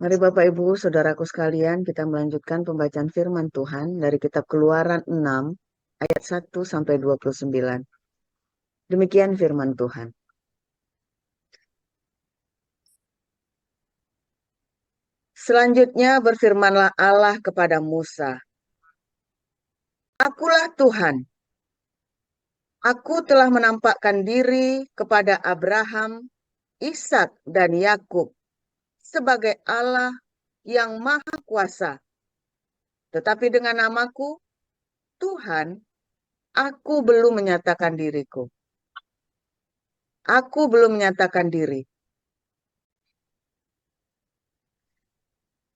Mari Bapak Ibu, Saudaraku sekalian, kita melanjutkan pembacaan firman Tuhan dari kitab Keluaran 6 ayat 1 sampai 29. Demikian firman Tuhan. Selanjutnya berfirmanlah Allah kepada Musa, "Akulah Tuhan. Aku telah menampakkan diri kepada Abraham, Ishak, dan Yakub sebagai Allah yang Maha Kuasa. Tetapi dengan namaku, Tuhan, aku belum menyatakan diriku. Aku belum menyatakan diri.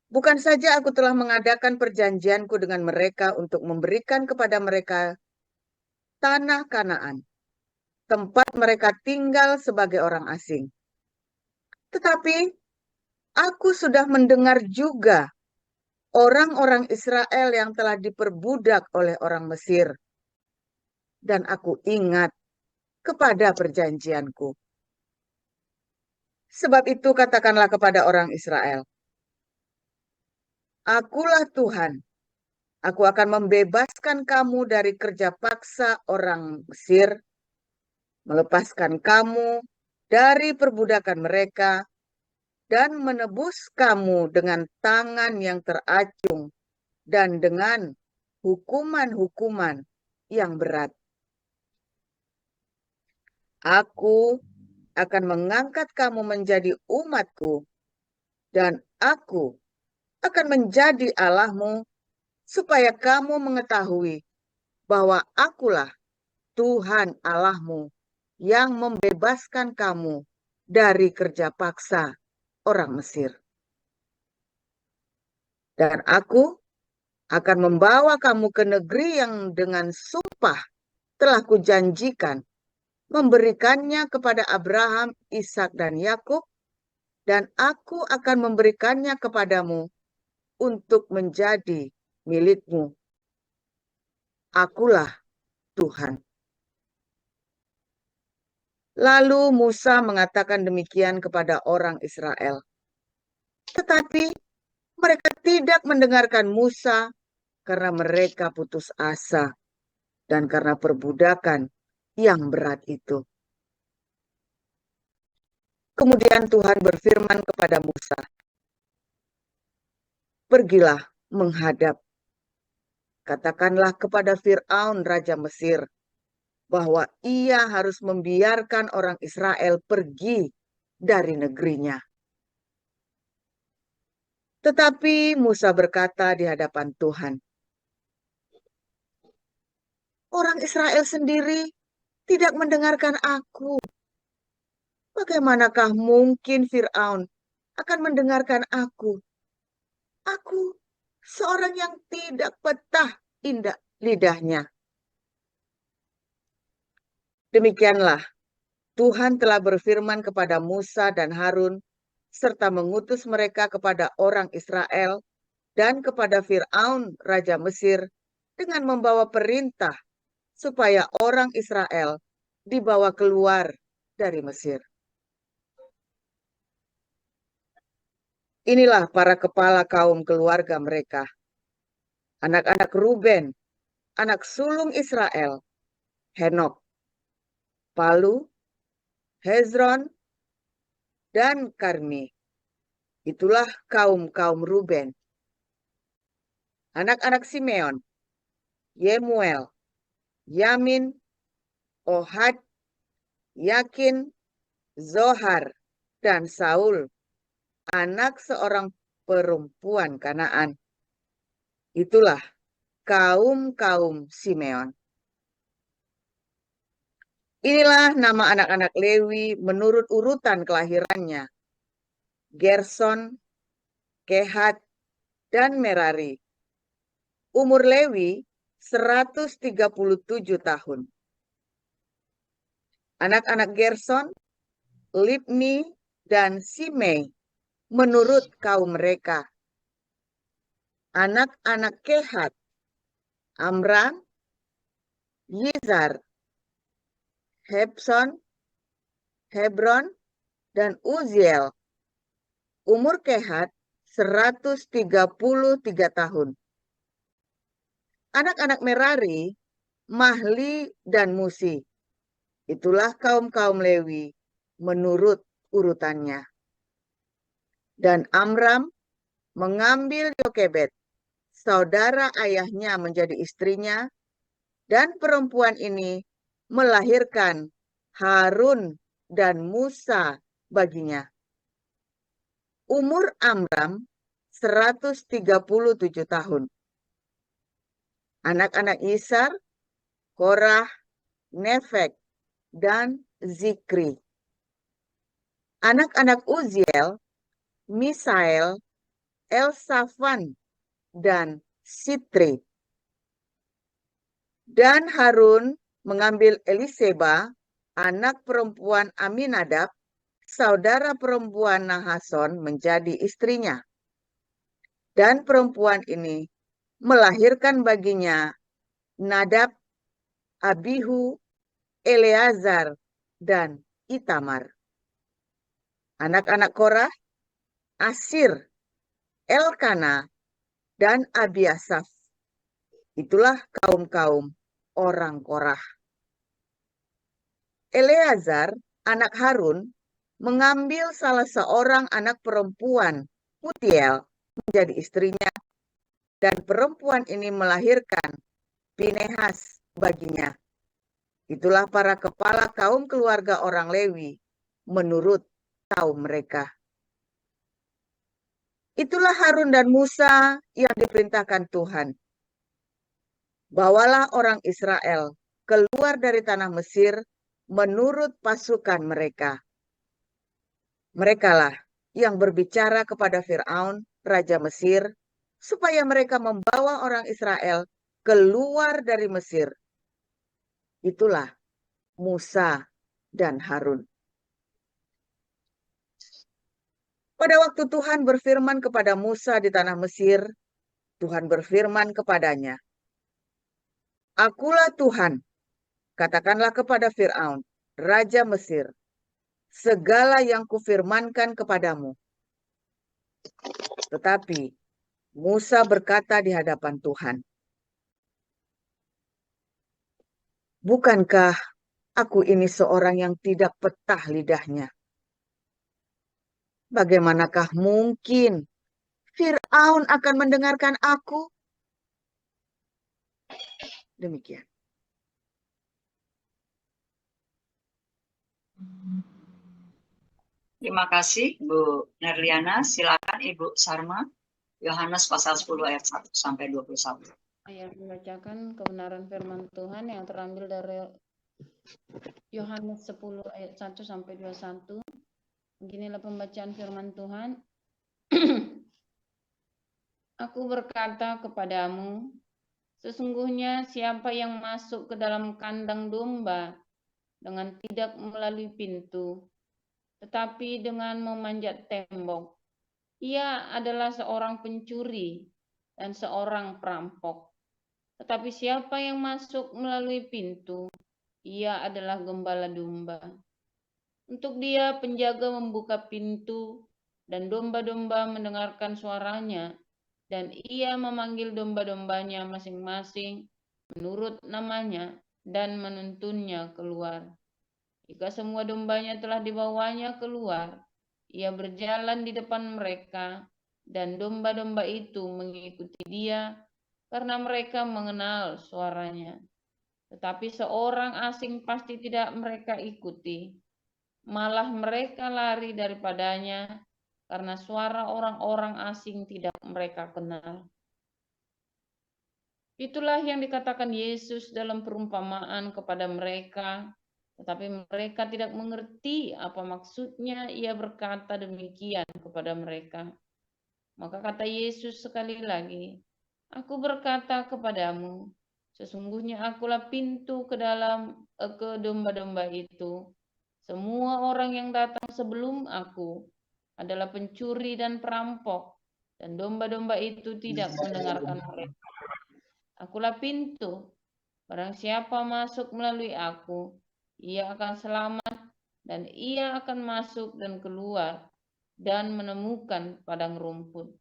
Bukan saja aku telah mengadakan perjanjianku dengan mereka untuk memberikan kepada mereka tanah Kanaan, tempat mereka tinggal sebagai orang asing. Tetapi aku sudah mendengar juga orang-orang Israel yang telah diperbudak oleh orang Mesir. Dan aku ingat kepada perjanjianku. Sebab itu katakanlah kepada orang Israel, Akulah Tuhan. Aku akan membebaskan kamu dari kerja paksa orang Mesir, melepaskan kamu dari perbudakan mereka, dan menebus kamu dengan tangan yang teracung dan dengan hukuman-hukuman yang berat. Aku akan mengangkat kamu menjadi umatku, dan aku akan menjadi Allahmu, supaya kamu mengetahui bahwa akulah Tuhan Allahmu yang membebaskan kamu dari kerja paksa orang Mesir. Dan aku akan membawa kamu ke negeri yang dengan sumpah telah kujanjikan, memberikannya kepada Abraham, Ishak, dan Yakub, dan aku akan memberikannya kepadamu untuk menjadi milikmu. Akulah Tuhan. Lalu Musa mengatakan demikian kepada orang Israel. Tetapi mereka tidak mendengarkan Musa karena mereka putus asa dan karena perbudakan yang berat itu. Kemudian Tuhan berfirman kepada Musa, "Pergilah menghadap. Katakanlah kepada Fir'aun Raja Mesir bahwa ia harus membiarkan orang Israel pergi dari negerinya." Tetapi Musa berkata di hadapan Tuhan, "Orang Israel sendiri tidak mendengarkan aku. Bagaimanakah mungkin Fir'aun akan mendengarkan aku? Aku seorang yang tidak petah indah lidahnya." Demikianlah Tuhan telah berfirman kepada Musa dan Harun serta mengutus mereka kepada orang Israel dan kepada Fir'aun Raja Mesir dengan membawa perintah supaya orang Israel dibawa keluar dari Mesir. Inilah para kepala kaum keluarga mereka. Anak-anak Ruben, anak sulung Israel, Henok, Palu, Hezron, dan Karmi. Itulah kaum-kaum Ruben. Anak-anak Simeon, Yemuel, Yamin, Ohad, Yakin, Zohar, dan Saul, anak seorang perempuan Kanaan. Itulah kaum-kaum Simeon. Inilah nama anak-anak Lewi menurut urutan kelahirannya. Gerson, Kehat, dan Merari. Umur Lewi 137 tahun. Anak-anak Gerson, Libni, dan Simei menurut kaum mereka. Anak-anak Kehat, Amram, Yizar, Hebron, dan Uziel. Umur Kehat 133 tahun. Anak-anak Merari, Mahli dan Musi. Itulah kaum-kaum Lewi menurut urutannya. Dan Amram mengambil Yokebed, saudara ayahnya, menjadi istrinya, dan perempuan ini melahirkan Harun dan Musa baginya. Umur Amram 137 tahun. Anak-anak Isar, Korah, Nefek, dan Zikri. Anak-anak Uziel, Misael, Elsafan, dan Sitri. Dan Harun mengambil Eliseba, anak perempuan Aminadab, saudara perempuan Nahason, menjadi istrinya. Dan perempuan ini melahirkan baginya Nadab, Abihu, Eleazar, dan Itamar. Anak-anak Korah, Asir, Elkana, dan Abiasaf. Itulah kaum-kaum orang Korah. Eleazar, anak Harun, mengambil salah seorang anak perempuan Putiel menjadi istrinya, dan perempuan ini melahirkan Pinehas baginya. Itulah para kepala kaum keluarga orang Lewi menurut kaum mereka. Itulah Harun dan Musa yang diperintahkan Tuhan. Bawalah orang Israel keluar dari tanah Mesir menurut pasukan mereka. Merekalah yang berbicara kepada Firaun, raja Mesir, supaya mereka membawa orang Israel keluar dari Mesir. Itulah Musa dan Harun. Pada waktu Tuhan berfirman kepada Musa di tanah Mesir, Tuhan berfirman kepadanya, "Akulah Tuhan, katakanlah kepada Firaun, raja Mesir, segala yang kufirmankan kepadamu." Tetapi Musa berkata di hadapan Tuhan, "Bukankah aku ini seorang yang tidak petah lidahnya? Bagaimanakah mungkin Firaun akan mendengarkan aku?" Demikian. Terima kasih Bu Nerliana. Silakan Ibu Sarma. Yohanes pasal 10 ayat 1 sampai 21. Saya membacakan kebenaran firman Tuhan yang terambil dari Yohanes 10 ayat 1 sampai 21. Beginilah pembacaan firman Tuhan. Aku berkata kepadamu, sesungguhnya siapa yang masuk ke dalam kandang domba dengan tidak melalui pintu, tetapi dengan memanjat tembok, ia adalah seorang pencuri dan seorang perampok. Tetapi siapa yang masuk melalui pintu, ia adalah gembala domba. Untuk dia penjaga membuka pintu, dan domba-domba mendengarkan suaranya, dan ia memanggil domba-dombanya masing-masing menurut namanya dan menuntunnya keluar. Jika semua dombanya telah dibawanya keluar, ia berjalan di depan mereka, dan domba-domba itu mengikuti dia karena mereka mengenal suaranya. Tetapi seorang asing pasti tidak mereka ikuti, malah mereka lari daripadanya karena suara orang-orang asing tidak mereka kenal. Itulah yang dikatakan Yesus dalam perumpamaan kepada mereka, tetapi mereka tidak mengerti apa maksudnya ia berkata demikian kepada mereka. Maka kata Yesus sekali lagi, "Aku berkata kepadamu, sesungguhnya akulah pintu ke domba-domba itu. Semua orang yang datang sebelum aku adalah pencuri dan perampok, dan domba-domba itu tidak mendengarkan mereka. Akulah pintu. Barang siapa masuk melalui aku, ia akan selamat, dan ia akan masuk dan keluar dan menemukan padang rumput.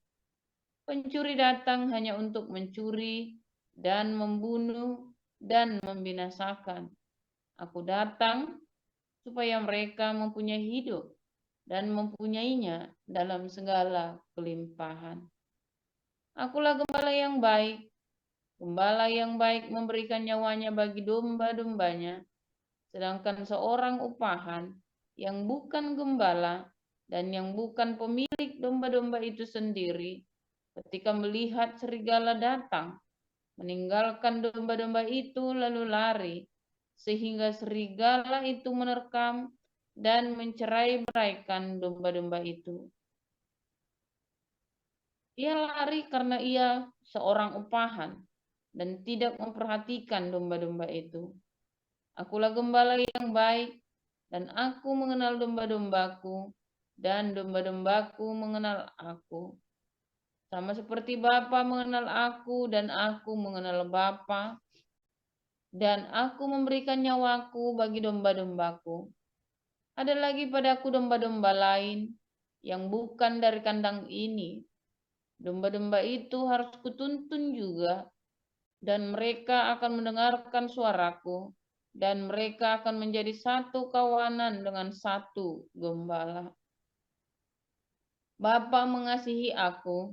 Pencuri datang hanya untuk mencuri dan membunuh dan membinasakan. Aku datang supaya mereka mempunyai hidup dan mempunyainya dalam segala kelimpahan. Akulah gembala yang baik. Gembala yang baik memberikan nyawanya bagi domba-dombanya, sedangkan seorang upahan yang bukan gembala dan yang bukan pemilik domba-domba itu sendiri, ketika melihat serigala datang, meninggalkan domba-domba itu lalu lari, sehingga serigala itu menerkam dan mencerai-beraikan domba-domba itu. Ia lari karena ia seorang upahan dan tidak memperhatikan domba-domba itu. Akulah gembala yang baik, dan aku mengenal domba-dombaku, dan domba-dombaku mengenal aku. Sama seperti Bapa mengenal aku, dan aku mengenal Bapa, dan aku memberikan nyawaku bagi domba-dombaku. Ada lagi padaku domba-domba lain yang bukan dari kandang ini. Domba-domba itu harus kutuntun juga, dan mereka akan mendengarkan suaraku, dan mereka akan menjadi satu kawanan dengan satu gembala. Bapa mengasihi aku,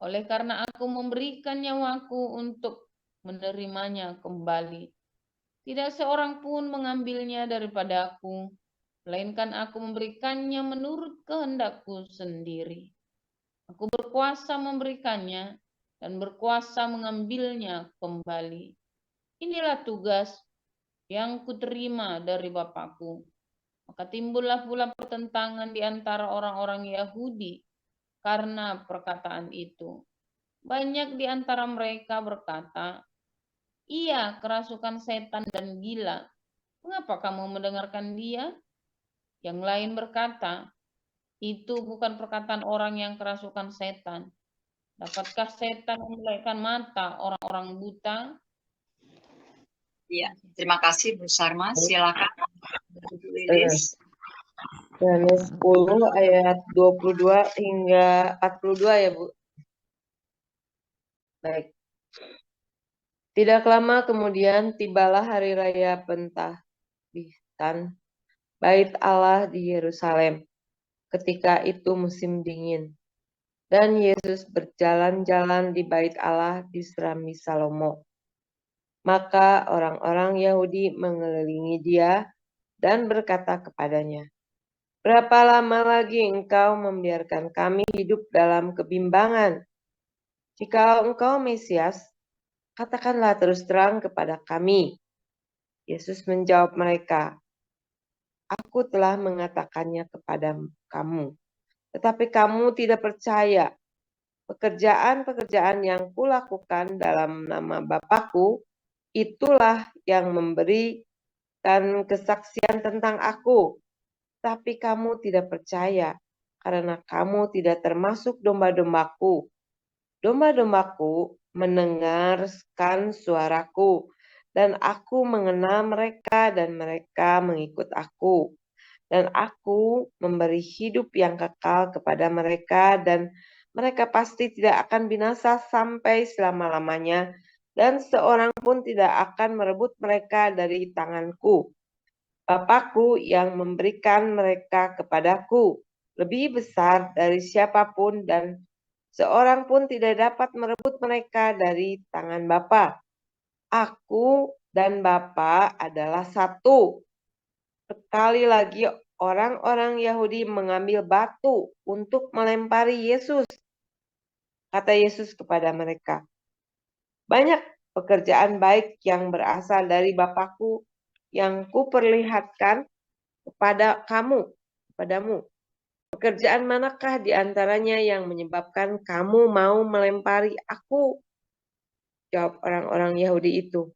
oleh karena aku memberikan nyawaku untuk menerimanya kembali. Tidak seorang pun mengambilnya daripadaku, melainkan aku memberikannya menurut kehendakku sendiri. Aku berkuasa memberikannya dan berkuasa mengambilnya kembali. Inilah tugas yang kuterima dari Bapakku. Maka timbullah pula pertentangan di antara orang-orang Yahudi karena perkataan itu. Banyak di antara mereka berkata, "Ia kerasukan setan dan gila. Mengapa kamu mendengarkan dia?" Yang lain berkata, "Itu bukan perkataan orang yang kerasukan setan. Dapatkah setan membelaikan mata orang-orang buta?" Iya, terima kasih Bu Sarma. Silakan Bu Eh, Lilis. Yohanes 10 ayat 22 hingga 42 ya Bu. Baik. Tidak lama kemudian tibalah hari raya Pentahitan Bait Allah di Yerusalem. Ketika itu musim dingin. Dan Yesus berjalan-jalan di Bait Allah di Serami Salomo. Maka orang-orang Yahudi mengelilingi dia dan berkata kepadanya, "Berapa lama lagi engkau membiarkan kami hidup dalam kebimbangan? Jikalau engkau Mesias, katakanlah terus terang kepada kami." Yesus menjawab mereka, "Aku telah mengatakannya kepada kamu, tetapi kamu tidak percaya. Pekerjaan-pekerjaan yang kulakukan dalam nama Bapakku, itulah yang memberikan kesaksian tentang aku. Tapi kamu tidak percaya, karena kamu tidak termasuk domba-dombaku. Domba-dombaku mendengarkan suaraku, dan aku mengenal mereka dan mereka mengikut aku. Dan aku memberi hidup yang kekal kepada mereka dan mereka pasti tidak akan binasa sampai selama-lamanya dan seorang pun tidak akan merebut mereka dari tanganku. Bapakku yang memberikan mereka kepadaku lebih besar dari siapapun dan seorang pun tidak dapat merebut mereka dari tangan Bapa. Aku dan Bapa adalah satu. Sekali lagi orang-orang Yahudi mengambil batu untuk melempari Yesus. Kata Yesus kepada mereka, "Banyak pekerjaan baik yang berasal dari Bapakku yang kuperlihatkan kepadamu. Pekerjaan manakah di antaranya yang menyebabkan kamu mau melempari aku?" Jawab orang-orang Yahudi itu,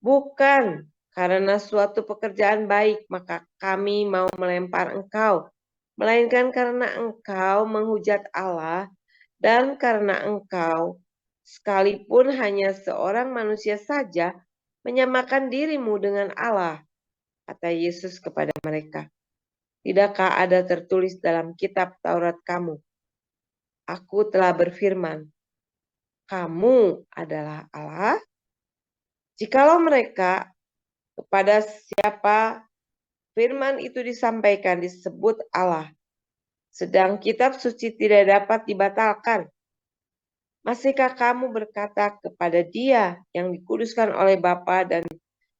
"Bukan karena suatu pekerjaan baik maka kami mau melempar engkau, melainkan karena engkau menghujat Allah dan karena engkau, sekalipun hanya seorang manusia saja, menyamakan dirimu dengan Allah." Kata Yesus kepada mereka, "Tidakkah ada tertulis dalam kitab Taurat kamu, aku telah berfirman, kamu adalah Allah? Jikalau mereka kepada siapa firman itu disampaikan disebut Allah, sedang kitab suci tidak dapat dibatalkan, masihkah kamu berkata kepada Dia yang dikuduskan oleh Bapa dan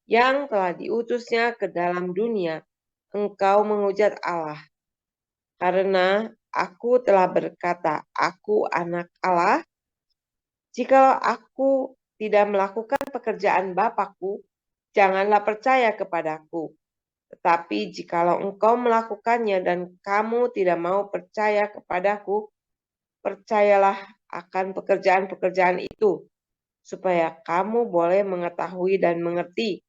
yang telah diutusnya ke dalam dunia, engkau menghujat Allah? Karena aku telah berkata, aku anak Allah. Jikalau aku tidak melakukan pekerjaan Bapa-Ku, janganlah percaya kepadaku. Tetapi jikalau engkau melakukannya dan kamu tidak mau percaya kepadaku, percayalah akan pekerjaan-pekerjaan itu, supaya kamu boleh mengetahui dan mengerti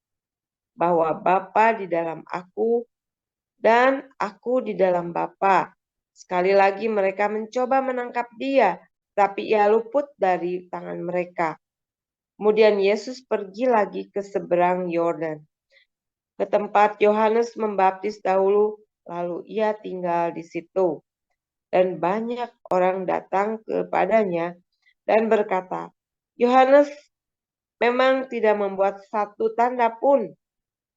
bahwa Bapa di dalam aku dan aku di dalam Bapa. Sekali lagi mereka mencoba menangkap Dia, tapi Ia luput dari tangan mereka. Kemudian Yesus pergi lagi ke seberang Yordan, ke tempat Yohanes membaptis dahulu, lalu Ia tinggal di situ. Dan banyak orang datang kepadanya dan berkata, Yohanes memang tidak membuat satu tanda pun,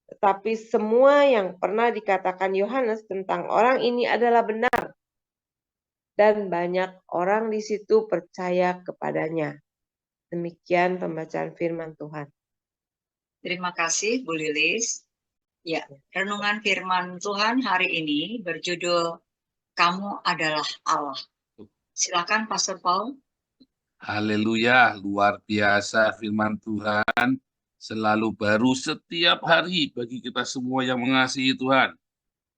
tetapi semua yang pernah dikatakan Yohanes tentang orang ini adalah benar. Dan banyak orang di situ percaya kepadanya. Demikian pembacaan firman Tuhan. Terima kasih, Bu Lilis. Ya, renungan firman Tuhan hari ini berjudul Kamu adalah Allah. Silakan, Pastor Paul. Haleluya, luar biasa firman Tuhan. Selalu baru setiap hari bagi kita semua yang mengasihi Tuhan.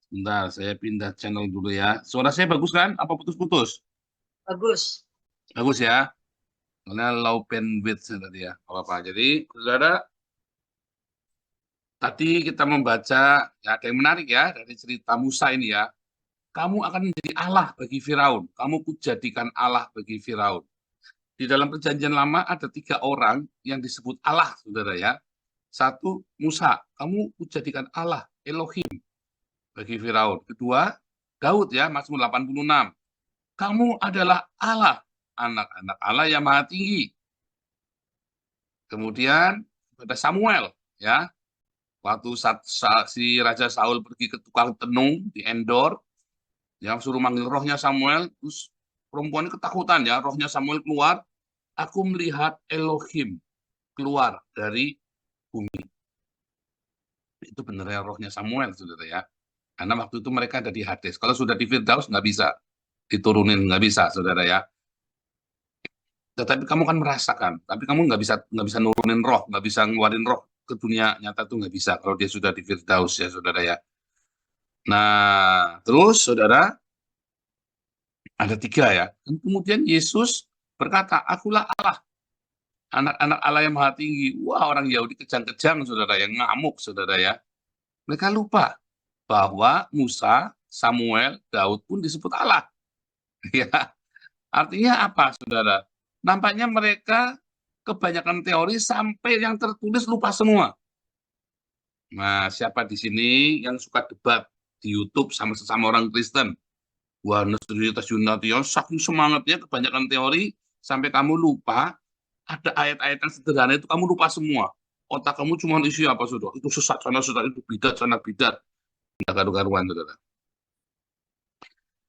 Sebentar, saya pindah channel dulu ya. Suara saya bagus kan? Apa putus-putus? Bagus. Bagus ya. Karena low bandwidth tadi ya. Apa-apa. Jadi, saudara, tadi kita membaca, ya ada yang menarik ya, dari cerita Musa ini ya. Kamu akan menjadi Allah bagi Firaun. Kamu kujadikan Allah bagi Firaun. Di dalam perjanjian lama ada 3 orang yang disebut Allah, saudara ya. 1, Musa. Kamu kujadikan Allah, Elohim, bagi Firaun. 2, Daud ya, Mazmur 86. Kamu adalah Allah, anak-anak Allah yang maha tinggi. Kemudian ada Samuel ya. Waktu si Raja Saul pergi ke tukang tenung di Endor, yang suruh manggil rohnya Samuel, terus perempuan ketakutan ya, rohnya Samuel keluar, aku melihat Elohim keluar dari bumi. Itu benar rohnya Samuel, saudara ya. Karena waktu itu mereka ada di Hades. Kalau sudah di Firdaus nggak bisa diturunin, nggak bisa, saudara ya. Tetapi kamu kan merasakan, tapi kamu nggak bisa nurunin roh, nggak bisa ngeluarin roh ke dunia nyata tuh nggak bisa kalau dia sudah di Firdaus ya, saudara ya. Nah, terus saudara ada 3 ya. Dan kemudian Yesus berkata, akulah Allah, anak-anak Allah yang maha tinggi. Wah, orang Yahudi kejang-kejang, saudara ya, ngamuk, saudara ya. Mereka lupa bahwa Musa, Samuel, Daud pun disebut Allah. Ya, artinya apa, saudara? Nampaknya mereka kebanyakan teori sampai yang tertulis lupa semua. Nah, siapa di sini yang suka debat di YouTube sama sesama orang Kristen? Wah, Universitas Yunation, saking semangatnya kebanyakan teori sampai kamu lupa ada ayat-ayat yang sederhana itu kamu lupa semua. Otak kamu cuma isi apa, saudara? Itu sesat sana, sesat itu bidat sana, bidat. Tidak karu-karuan, saudara.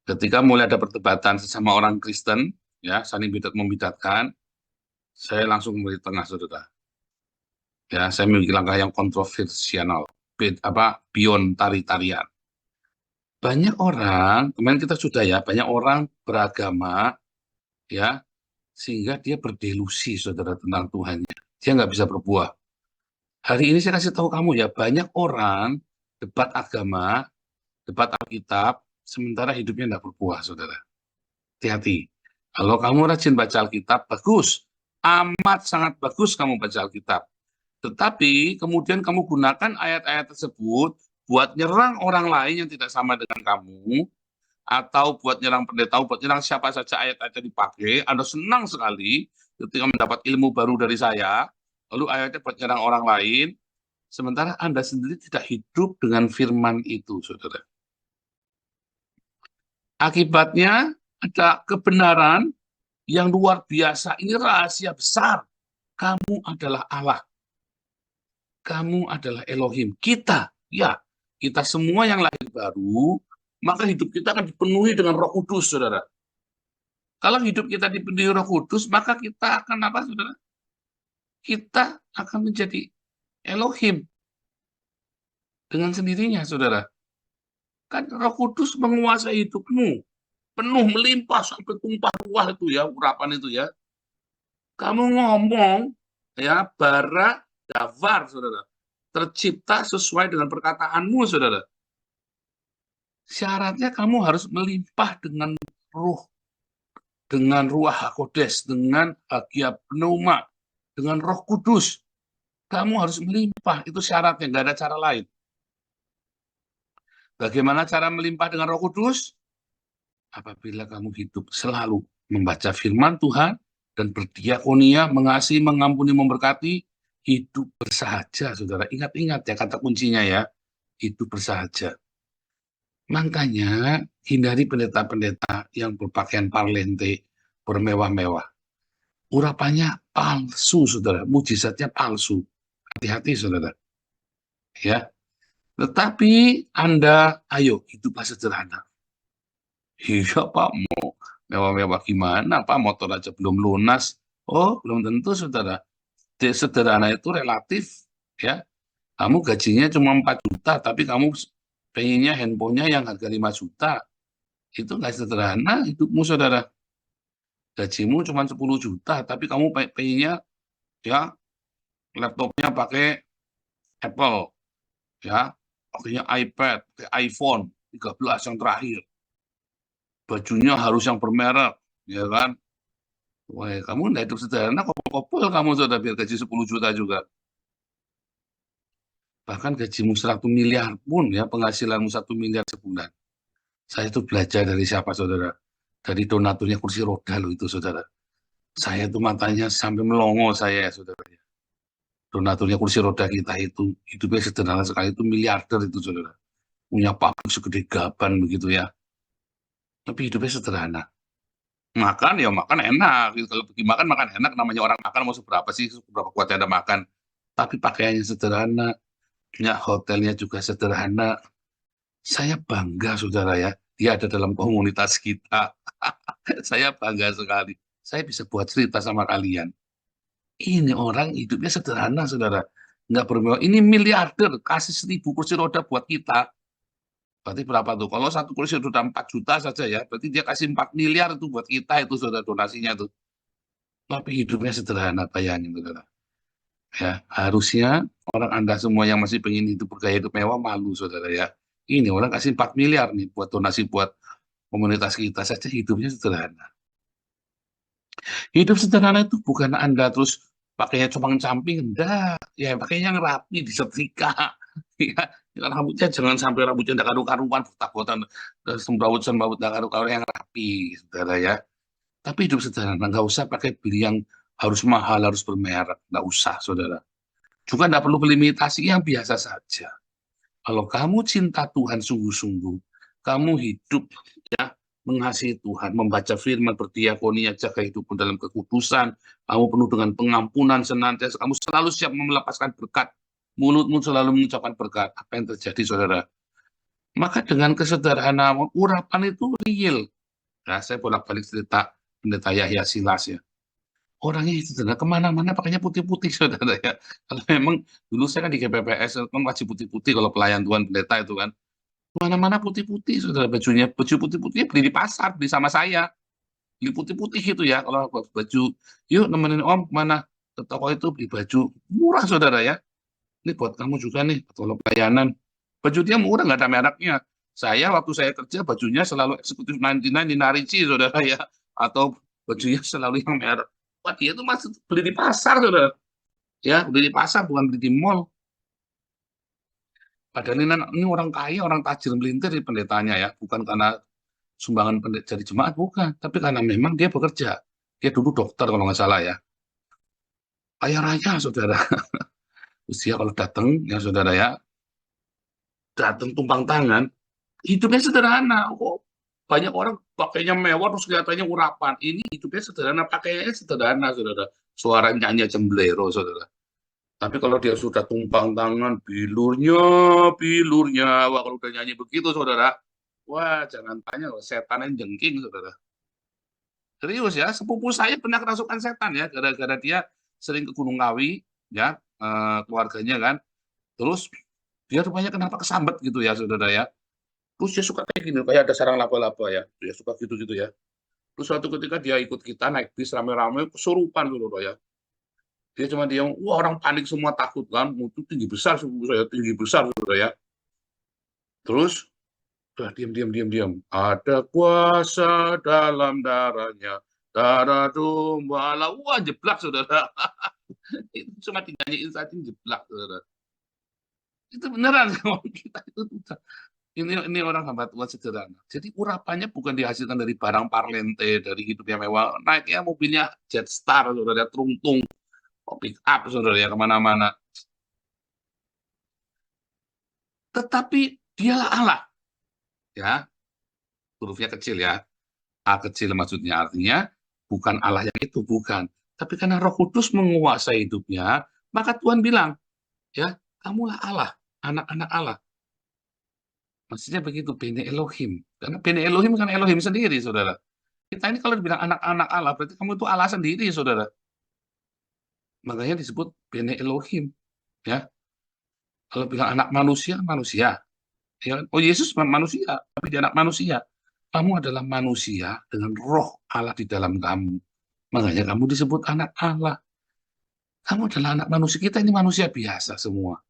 Ketika mulai ada perdebatan sesama orang Kristen, ya, saling bidat membidatkan, saya langsung di tengah, saudara. Ya, saya memiliki langkah yang kontroversial, beyond tari-tarian. Banyak orang, kemarin kita sudah ya, banyak orang beragama, ya, sehingga dia berdelusi, saudara, tentang Tuhannya. Dia nggak bisa berbuah. Hari ini saya kasih tahu kamu ya, banyak orang debat agama, debat Alkitab, sementara hidupnya nggak berbuah, saudara. Hati-hati. Kalau kamu rajin baca Alkitab, bagus. Amat sangat bagus kamu baca Alkitab. Tetapi kemudian kamu gunakan ayat-ayat tersebut buat nyerang orang lain yang tidak sama dengan kamu, atau buat nyerang pendeta, buat nyerang siapa saja ayat-ayatnya dipakai. Anda senang sekali ketika mendapat ilmu baru dari saya, lalu ayatnya buat nyerang orang lain, sementara Anda sendiri tidak hidup dengan firman itu, saudara. Akibatnya ada kebenaran yang luar biasa. Ini rahasia besar. Kamu adalah Allah. Kamu adalah Elohim. Kita semua yang lahir baru, maka hidup kita akan dipenuhi dengan Roh Kudus, saudara. Kalau hidup kita dipenuhi Roh Kudus, maka kita akan apa, saudara? Kita akan menjadi Elohim dengan sendirinya, saudara. Kan Roh Kudus menguasai hidupmu, penuh melimpah sampai tumpah ruah itu ya, urapan itu ya. Kamu ngomong ya, bara davar, saudara, tercipta sesuai dengan perkataanmu, saudara. Syaratnya kamu harus melimpah dengan ruh, dengan ruah hakodes, dengan hagia pneuma, dengan Roh Kudus. Kamu harus melimpah, itu syaratnya, nggak ada cara lain. Bagaimana cara melimpah dengan Roh Kudus? Apabila kamu hidup selalu membaca firman Tuhan dan berdiakonia, mengasihi, mengampuni, memberkati, hidup bersahaja, saudara. Ingat-ingat ya kata kuncinya ya, hidup bersahaja. Makanya hindari pendeta-pendeta yang berpakaian parlente, bermewah-mewah. Urapannya palsu, saudara. Mujizatnya palsu. Hati-hati, saudara. Ya. Tetapi Anda, ayo, hiduplah sederhana. Iya, Pak, mau mewah-mewah gimana, Pak? Motor aja belum lunas. Oh, belum tentu, saudara. Sederhana itu relatif, ya. Kamu gajinya cuma 4 juta, tapi kamu pengennya handphonenya yang harga 5 juta. Itu nggak sederhana hidupmu, saudara. Gajimu cuma 10 juta, tapi kamu pengennya, ya, laptopnya pakai Apple, ya, pakainya iPad, pakai iPhone 13 yang terakhir. Bajunya harus yang bermerek, ya kan? Wah, kamu nggak hidup sederhana, kopel kamu sudah biar gaji 10 juta juga. Bahkan gajimu 1 miliar pun, ya, penghasilanmu 1 miliar sebulan. Saya itu belajar dari siapa, saudara? Dari donaturnya kursi roda loh itu, saudara. Saya itu matanya sampai melongo saya, saudara. Donaturnya kursi roda kita itu, hidupnya sederhana sekali, itu miliarder itu, saudara. Punya pabrik segede gaban begitu ya. Tapi hidupnya sederhana. Makan ya makan enak. Kalau pergi makan enak. Namanya orang makan mau seberapa sih, seberapa kuatnya Anda makan. Tapi pakaiannya sederhana. Ya, hotelnya juga sederhana. Saya bangga, saudara ya. Dia ada dalam komunitas kita. Saya bangga sekali. Saya bisa buat cerita sama kalian. Ini orang hidupnya sederhana, saudara. Nggak bermewah. Ini miliarder, kasih 1000 kursi roda buat kita. Berarti berapa tuh? Kalau satu kursi roda 4 juta saja ya, berarti dia kasih 4 miliar itu buat kita, itu saudara, donasinya tuh. Tapi hidupnya sederhana, bayangin, saudara. Ya, harusnya orang Anda semua yang masih pengen hidup bergaya hidup mewah malu, saudara ya. Ini orang kasih 4 miliar nih buat donasi buat komunitas kita saja, hidupnya sederhana. Hidup sederhana itu bukan Anda terus pakainya compang-camping, enggak. Ya, pakainya yang rapi, disetrika. Ya, rambutnya jangan sampai rambutnya enggak karu-karuan, botak-botak, sembawut-sembawut enggak karu-karuan, yang rapi, saudara ya. Tapi hidup sederhana, nggak usah pakai beli yang harus mahal, harus bermerek, nggak usah, saudara. Juga nggak perlu belimitasi, yang biasa saja. Kalau kamu cinta Tuhan sungguh-sungguh, kamu hidup ya mengasihi Tuhan, membaca firman, berdiakonia, jaga hidupmu dalam kekudusan, kamu penuh dengan pengampunan senantiasa, kamu selalu siap melepaskan berkat, mulutmu selalu mengucapkan berkat. Apa yang terjadi, saudara? Maka dengan kesederhanaan, urapan itu real. Nah, saya bolak-balik cerita Pendeta Yahya Silas ya. Orangnya itu sederhana, kemana-mana pakainya putih-putih, saudara ya. Kalau memang dulu saya kan di GPPS kan wajib putih-putih kalau pelayan Tuhan pendeta itu kan. Kemana-mana putih-putih, saudara, bajunya, baju putih-putih beli di pasar, beli sama saya. Beli putih-putih itu ya, kalau baju, yuk nemenin Om mana ke toko itu beli baju murah, saudara ya. Ini buat kamu juga nih, kalau pelayanan. Baju dia murah, nggak ada mereknya. Saya waktu saya kerja bajunya selalu eksekutif 99 di Narici, saudara ya. Atau bajunya selalu yang merek. Wah, dia tuh masih beli di pasar, saudara. Ya, beli di pasar, bukan beli di mall. Padahal ini orang kaya, orang tajir melintir di pendetanya ya. Bukan karena sumbangan pendeta jadi jemaat, bukan. Tapi karena memang dia bekerja. Dia dulu dokter kalau nggak salah ya. Kaya raya, saudara. Terus dia kalau datang, ya saudara ya, datang tumpang tangan, hidupnya sederhana. Oh, banyak orang pakainya mewah terus kelihatannya urapan. Ini hidupnya sederhana, pakaiannya sederhana, saudara. Suara nyanyi cemblero, saudara. Tapi kalau dia sudah tumpang tangan, bilurnya, wah kalau udah nyanyi begitu, saudara, wah jangan tanya, setan yang jengking, saudara. Serius ya, sepupu saya pernah kerasukan setan ya, gara-gara dia sering ke Gunung Kawi, ya, keluarganya kan. Terus dia rupanya kenapa kesambet gitu ya, saudara ya. Terus dia suka kayak gini, kayak ada sarang laba-laba ya, dia suka gitu-gitu ya. Terus suatu ketika dia ikut kita naik bis rame-rame, kesurupan saudara ya. Dia cuma diam, wah orang panik semua takut kan, itu tinggi besar sepupu saya, tinggi besar saudara ya. Terus udah diam. Ada kuasa dalam darahnya, darah domba Allah. Wah jeblak saudara. Itu cuma dinyanyiin saja jeblak saudara. Itu beneran kita itu ini orang hamba Tuhan sederhana. Jadi urapannya bukan dihasilkan dari barang parlente, dari hidup yang mewah. Naiknya mobilnya Jetstar saudara, Truntung, pick up saudara ya kemana-mana. Tetapi dialah Allah. Ya, hurufnya kecil ya. A kecil maksudnya artinya bukan Allah yang itu, bukan. Tapi karena Roh Kudus menguasai hidupnya, maka Tuhan bilang, ya, kamulah Allah, anak-anak Allah. Maksudnya begitu, Bene Elohim. Karena Bene Elohim kan Elohim sendiri, saudara. Kita ini kalau dibilang anak-anak Allah, berarti kamu itu Allah sendiri, saudara. Makanya disebut Bene Elohim. Ya. Kalau bilang anak manusia, manusia. Ya. Oh, Yesus manusia, tapi dia anak manusia. Kamu adalah manusia dengan roh Allah di dalam kamu. Makanya kamu disebut anak Allah. Kamu adalah anak manusia. Kita ini manusia biasa semua.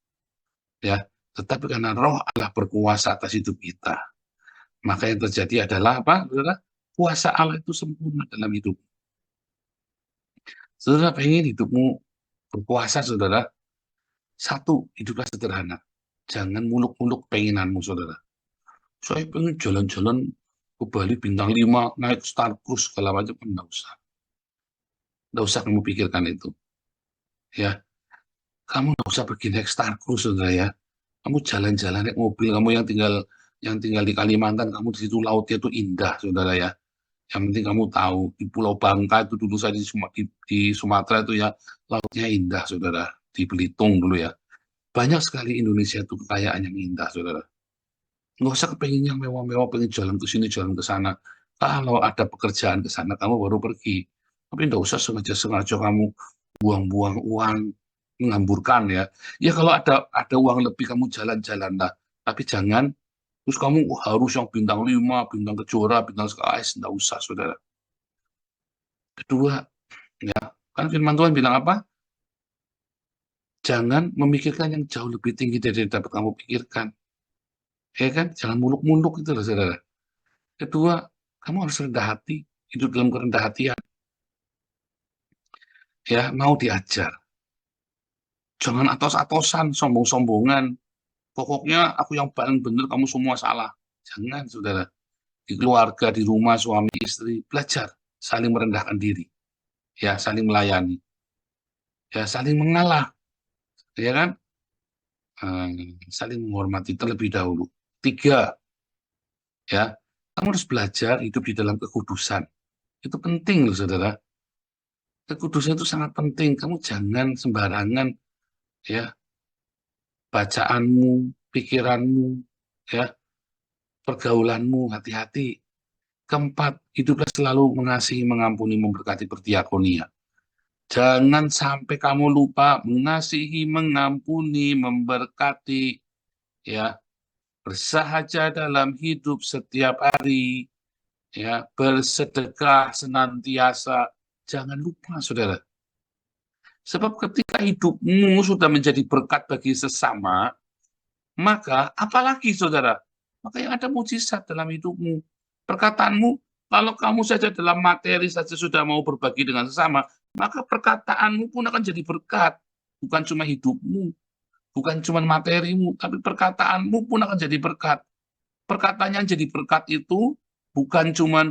Ya. Tetapi karena roh Allah berkuasa atas hidup kita, maka yang terjadi adalah apa? Saudara? Kuasa Allah itu sempurna dalam hidup. Saudara pengen hidupmu berkuasa, saudara? Satu, hiduplah sederhana. Jangan muluk-muluk penginanmu, saudara. Saya pengen jalan-jalan ke Bali bintang 5, naik Star Cruise, segala macam. Enggak usah. Enggak usah kamu pikirkan itu. Ya, kamu enggak usah pergi naik Star Cruise, saudara ya. Kamu jalan-jalan naik mobil, kamu yang tinggal di Kalimantan, kamu di situ lautnya itu indah, saudara ya. Yang penting kamu tahu, di Pulau Bangka itu dulu saya di Sumatera itu ya, lautnya indah, saudara. Di Belitung dulu ya. Banyak sekali Indonesia itu kekayaan yang indah, saudara. Nggak usah kepengen yang mewah-mewah, pengen jalan ke sini, jalan ke sana. Kalau ada pekerjaan ke sana, kamu baru pergi. Tapi nggak usah sengaja-sengaja kamu buang-buang uang, menghamburkan ya. Ya kalau ada uang lebih, kamu jalan-jalan lah. Tapi jangan terus kamu harus yang bintang 5, bintang kejora, bintang SKS, enggak usah, saudara. Kedua, ya, kan firman Tuhan bilang apa? Jangan memikirkan yang jauh lebih tinggi dari yang dapat kamu pikirkan. Ya kan? Jangan muluk-muluk itu loh, saudara. Kedua, kamu harus rendah hati, hidup dalam kerendah hatian. Ya, mau diajar. Jangan atos-atosan, sombong-sombongan. Pokoknya aku yang paling benar, kamu semua salah. Jangan, saudara. Di keluarga, di rumah, suami, istri, belajar saling merendahkan diri. Ya, saling melayani. Ya, saling mengalah. Ya kan? Saling menghormati terlebih dahulu. 3, ya, kamu harus belajar hidup di dalam kekudusan. Itu penting loh, saudara. Kekudusan itu sangat penting. Kamu jangan sembarangan, ya, bacaanmu, pikiranmu, ya, pergaulanmu, hati-hati. Keempat, hiduplah selalu mengasihi, mengampuni, memberkati, berdiakonia. Jangan sampai kamu lupa mengasihi, mengampuni, memberkati, ya, bersahaja dalam hidup setiap hari, ya, bersedekah senantiasa. Jangan lupa, saudara. Sebab ketika hidupmu sudah menjadi berkat bagi sesama, maka apalagi, saudara? Maka yang ada mujizat dalam hidupmu. Perkataanmu, kalau kamu saja dalam materi saja sudah mau berbagi dengan sesama, maka perkataanmu pun akan jadi berkat. Bukan cuma hidupmu, bukan cuma materimu, tapi perkataanmu pun akan jadi berkat. Perkataan yang jadi berkat itu bukan cuma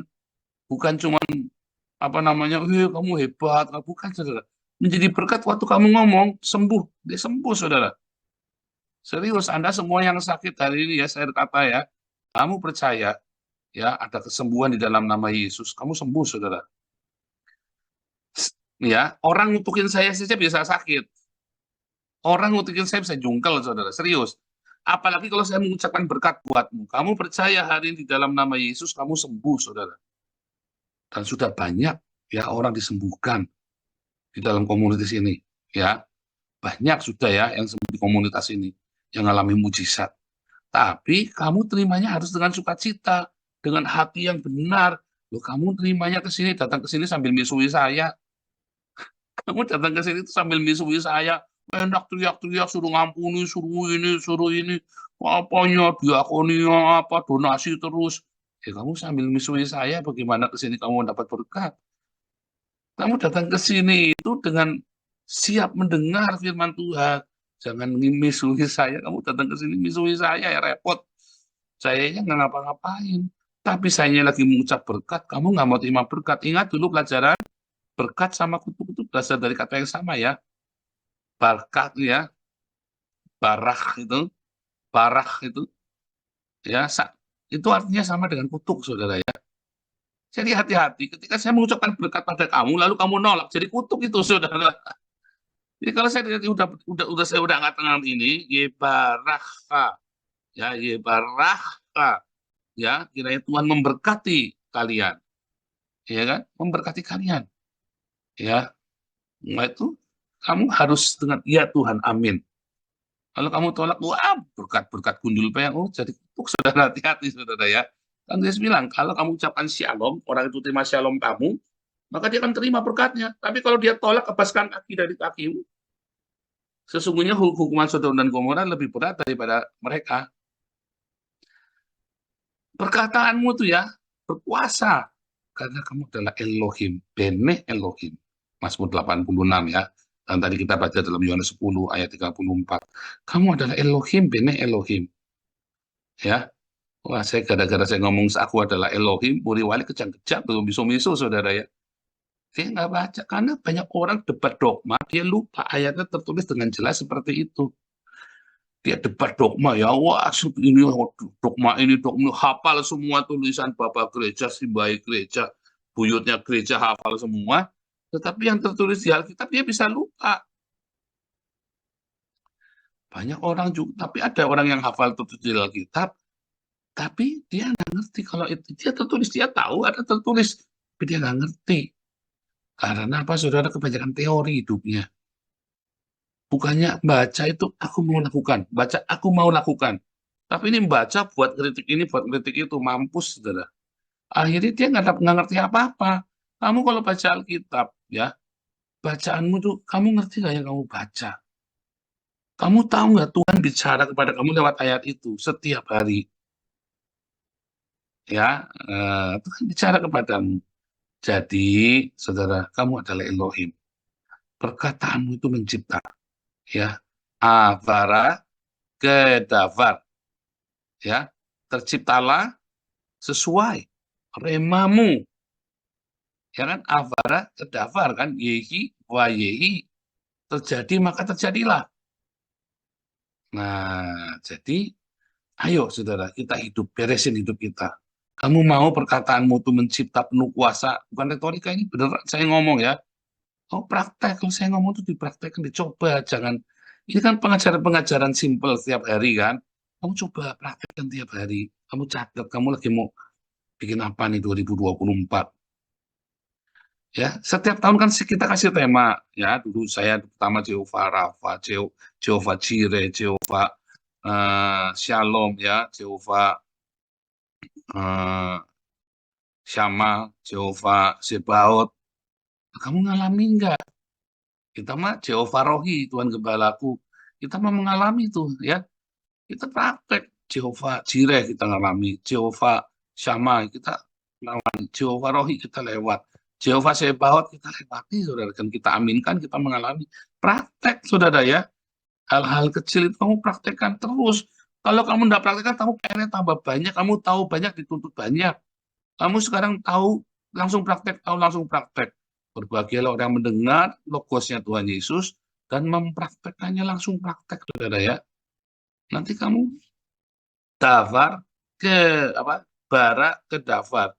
apa namanya, kamu hebat, bukan, saudara. Menjadi berkat waktu kamu ngomong, sembuh, dia sembuh, saudara. Serius, Anda semua yang sakit hari ini ya, saya kata ya, kamu percaya, ya, ada kesembuhan di dalam nama Yesus, kamu sembuh, saudara. Ya, orang ngutukin saya saja bisa sakit. Orang ngutukin saya bisa jungkel, saudara, serius. Apalagi kalau saya mengucapkan berkat buatmu. Kamu percaya hari ini di dalam nama Yesus, kamu sembuh, saudara. Dan sudah banyak ya orang disembuhkan di dalam komunitas ini. Ya, banyak sudah ya yang sembuh di komunitas ini, yang mengalami mujizat. Tapi kamu terimanya harus dengan sukacita, dengan hati yang benar. Loh, kamu terimanya ke sini, datang ke sini sambil misui saya. Kamu datang ke sini sambil misui saya. Enak teriak-teriak, suruh ngampuni, suruh ini. Apanya, diakonia, apa, donasi terus. Ya kamu sambil misui saya, bagaimana ke sini kamu dapat berkat? Kamu datang ke sini itu dengan siap mendengar firman Tuhan. Jangan misui saya, kamu datang ke sini misui saya, ya repot. Sayanya nggak ngapa-ngapain. Tapi saya lagi mengucap berkat, kamu nggak mau terima berkat. Ingat dulu pelajaran, berkat sama kutuk itu berasal dari kata yang sama ya. Berkat ya, barah itu, ya, itu artinya sama dengan kutuk, saudara ya. Jadi hati-hati, ketika saya mengucapkan berkat pada kamu, lalu kamu nolak, jadi kutuk itu, saudara. Jadi kalau saya saya udah ngatakan ini, yebaraka, ya, yebaraka, ya, kiranya Tuhan memberkati kalian, ya kan, memberkati kalian, ya. Nah itu kamu harus dengan ya Tuhan, amin. Kalau kamu tolak, wah berkat-berkat gundul peyang, jadi kutuk, saudara, hati-hati, saudara ya. Kan Yesus bilang, kalau kamu ucapkan shalom, orang itu terima shalom kamu, maka dia akan terima berkatnya. Tapi kalau dia tolak, lepaskan kaki dari kakimu, sesungguhnya hukuman Sodom dan Gomora lebih berat daripada mereka. Perkataanmu tuh ya, berkuasa. Karena kamu adalah Elohim, Bene Elohim. Mazmur 86 ya. Dan tadi kita baca dalam Yohanes 10 ayat 34. Kamu adalah Elohim, Bene Elohim. Ya. Wah, saya gara-gara saya ngomong aku adalah Elohim, Buri Wali kejang-kejang, belum miso-miso, saudara ya. Dia nggak baca, karena banyak orang debat dogma, dia lupa ayatnya tertulis dengan jelas seperti itu. Dia debat dogma ya, wah ini dogma, hafal semua tulisan Bapak Gereja, Simbai Gereja, buyutnya gereja hafal semua, tetapi yang tertulis di Alkitab dia bisa lupa. Banyak orang juga, tapi ada orang yang hafal tertulis di Alkitab, tapi dia nggak ngerti kalau itu dia tertulis, dia tahu ada tertulis, tapi dia nggak ngerti. Karena apa, saudara? Kebanyakan teori hidupnya. Bukannya baca itu aku mau lakukan, baca aku mau lakukan. Tapi ini membaca buat kritik ini, buat kritik itu, mampus, saudara. Akhirnya dia nggak ngerti apa-apa. Kamu kalau baca Alkitab, ya, bacaanmu tuh, kamu ngerti nggak yang kamu baca? Kamu tahu nggak Tuhan bicara kepada kamu lewat ayat itu setiap hari? Ya, Tuhan bicara kepadamu. Jadi, saudara, kamu adalah Elohim. Perkataanmu itu mencipta. Ya, avara kedavar. Ya, terciptalah sesuai remamu. Ya kan, avara kedavar kan, yehi wa yehi. Terjadi maka terjadilah. Nah, jadi ayo saudara, kita hidup, beresin hidup kita. Kamu mau perkataanmu itu mencipta penuh kuasa, bukan retorika, ini beneran saya ngomong ya. Oh praktek, kalau saya ngomong itu dipraktekkan, dicoba, jangan. Ini kan pengajaran-pengajaran simpel setiap hari kan. Kamu coba praktekkan tiap hari. Kamu catat, kamu lagi mau bikin apa nih 2024. Ya, setiap tahun kan kita kasih tema. Ya, dulu saya pertama Jehovah Rafa, Jehovah Jireh, Jehovah Shalom, ya, Jehovah Syama, Jehovah Sebaot. Kamu ngalami enggak? Kita mah Jehovah Rohi, Tuhan Gembalaku. Kita mah mengalami tuh, ya. Kita praktek Jehovah Jireh, kita ngalami. Jehovah Syama, kita ngalami. Jehovah Rohi, kita lewat. Jehovah Sebaot, kita lewati, saudara. Dan kita aminkan, kita mengalami. Praktek, saudara, ya. Hal-hal kecil itu kamu praktekkan terus. Kalau kamu tidak praktekkan, kamu pengen tambah banyak. Kamu tahu banyak, dituntut banyak. Kamu sekarang tahu, langsung praktek, tahu langsung praktek. Berbahagialah orang yang mendengar logosnya Tuhan Yesus dan mempraktekannya langsung praktek, saudara ya. Nanti kamu daftar ke bara ke dafar.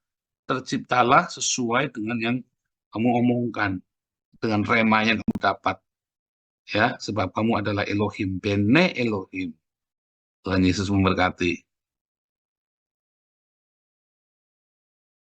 Terciptalah sesuai dengan yang kamu omongkan, dengan rema yang kamu dapat. Ya, sebab kamu adalah Elohim, Bene Elohim. Tuhan Yesus memberkati.